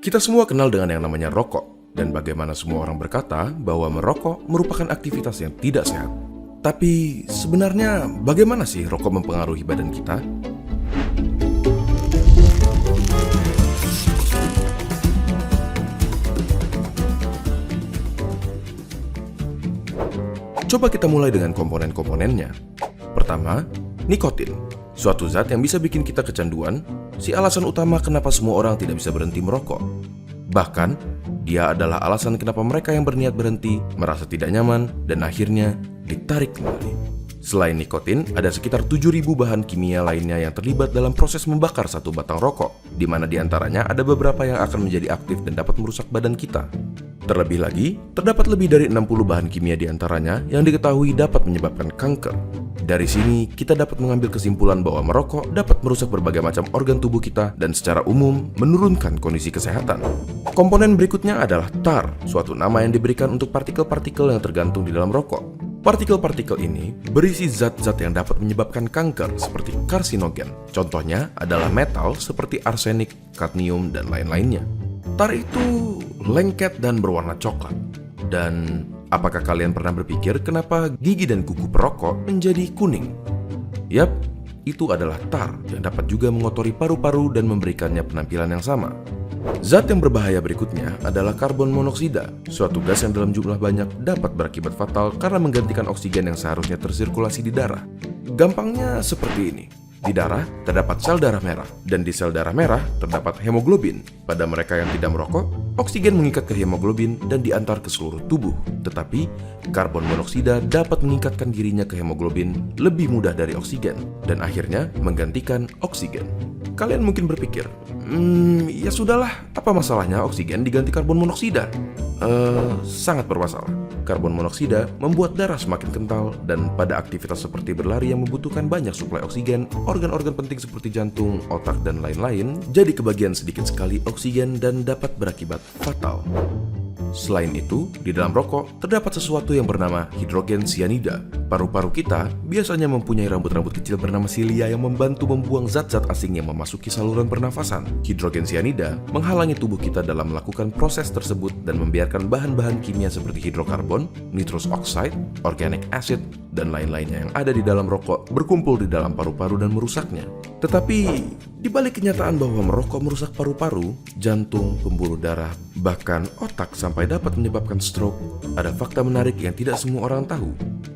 Kita semua kenal dengan yang namanya rokok, dan bagaimana semua orang berkata bahwa merokok merupakan aktivitas yang tidak sehat. Tapi sebenarnya bagaimana sih rokok mempengaruhi badan kita? Coba kita mulai dengan komponen-komponennya. Pertama, nikotin. Suatu zat yang bisa bikin kita kecanduan, si alasan utama kenapa semua orang tidak bisa berhenti merokok. Bahkan, dia adalah alasan kenapa mereka yang berniat berhenti merasa tidak nyaman dan akhirnya ditarik kembali. Selain nikotin, ada sekitar 7.000 bahan kimia lainnya yang terlibat dalam proses membakar satu batang rokok, di mana diantaranya ada beberapa yang akan menjadi aktif dan dapat merusak badan kita. Terlebih lagi, terdapat lebih dari 60 bahan kimia diantaranya yang diketahui dapat menyebabkan kanker. Dari sini, kita dapat mengambil kesimpulan bahwa merokok dapat merusak berbagai macam organ tubuh kita dan secara umum menurunkan kondisi kesehatan. Komponen berikutnya adalah tar, suatu nama yang diberikan untuk partikel-partikel yang tergantung di dalam rokok. Partikel-partikel ini berisi zat-zat yang dapat menyebabkan kanker seperti karsinogen. Contohnya adalah metal seperti arsenik, kadmium, dan lain-lainnya. Tar itu lengket dan berwarna coklat. Dan apakah kalian pernah berpikir kenapa gigi dan kuku perokok menjadi kuning? Yap, itu adalah tar yang dapat juga mengotori paru-paru dan memberikannya penampilan yang sama. Zat yang berbahaya berikutnya adalah karbon monoksida, suatu gas yang dalam jumlah banyak dapat berakibat fatal karena menggantikan oksigen yang seharusnya tersirkulasi di darah. Gampangnya seperti ini. Di darah terdapat sel darah merah, dan di sel darah merah terdapat hemoglobin. Pada mereka yang tidak merokok, oksigen mengikat ke hemoglobin dan diantar ke seluruh tubuh. Tetapi, karbon monoksida dapat mengikatkan dirinya ke hemoglobin lebih mudah dari oksigen, dan akhirnya menggantikan oksigen. Kalian mungkin berpikir, ya sudahlah, apa masalahnya oksigen diganti karbon monoksida? Sangat bermasalah. Karbon monoksida membuat darah semakin kental, dan pada aktivitas seperti berlari yang membutuhkan banyak suplai oksigen, organ-organ penting seperti jantung, otak, dan lain-lain jadi kebagian sedikit sekali oksigen dan dapat berakibat fatal. Selain itu, di dalam rokok terdapat sesuatu yang bernama hidrogen cyanida. Paru-paru kita biasanya mempunyai rambut-rambut kecil bernama silia yang membantu membuang zat-zat asing yang memasuki saluran pernafasan. Hidrogen cyanida menghalangi tubuh kita dalam melakukan proses tersebut dan membiarkan bahan-bahan kimia seperti hidrokarbon, nitrous oxide, organic acid, dan lain-lainnya yang ada di dalam rokok berkumpul di dalam paru-paru dan merusaknya. Tetapi, di balik kenyataan bahwa merokok merusak paru-paru, jantung, pembuluh darah, bahkan otak sampai dapat menyebabkan stroke, ada fakta menarik yang tidak semua orang tahu.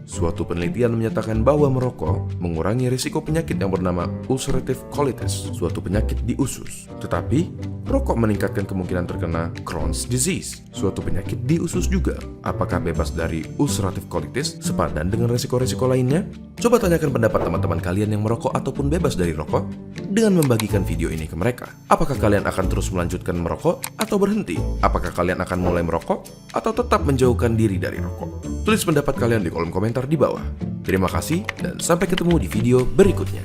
Suatu penelitian menyatakan bahwa merokok mengurangi risiko penyakit yang bernama ulcerative colitis, suatu penyakit di usus. Tetapi, rokok meningkatkan kemungkinan terkena Crohn's disease, suatu penyakit di usus juga. Apakah bebas dari ulcerative colitis sepadan dengan risiko-risiko lainnya? Coba tanyakan pendapat teman-teman kalian yang merokok ataupun bebas dari rokok dengan membagikan video ini ke mereka. Apakah kalian akan terus melanjutkan merokok atau berhenti? Apakah kalian akan mulai merokok atau tetap menjauhkan diri dari rokok? Tulis pendapat kalian di kolom komentar di bawah. Terima kasih dan sampai ketemu di video berikutnya.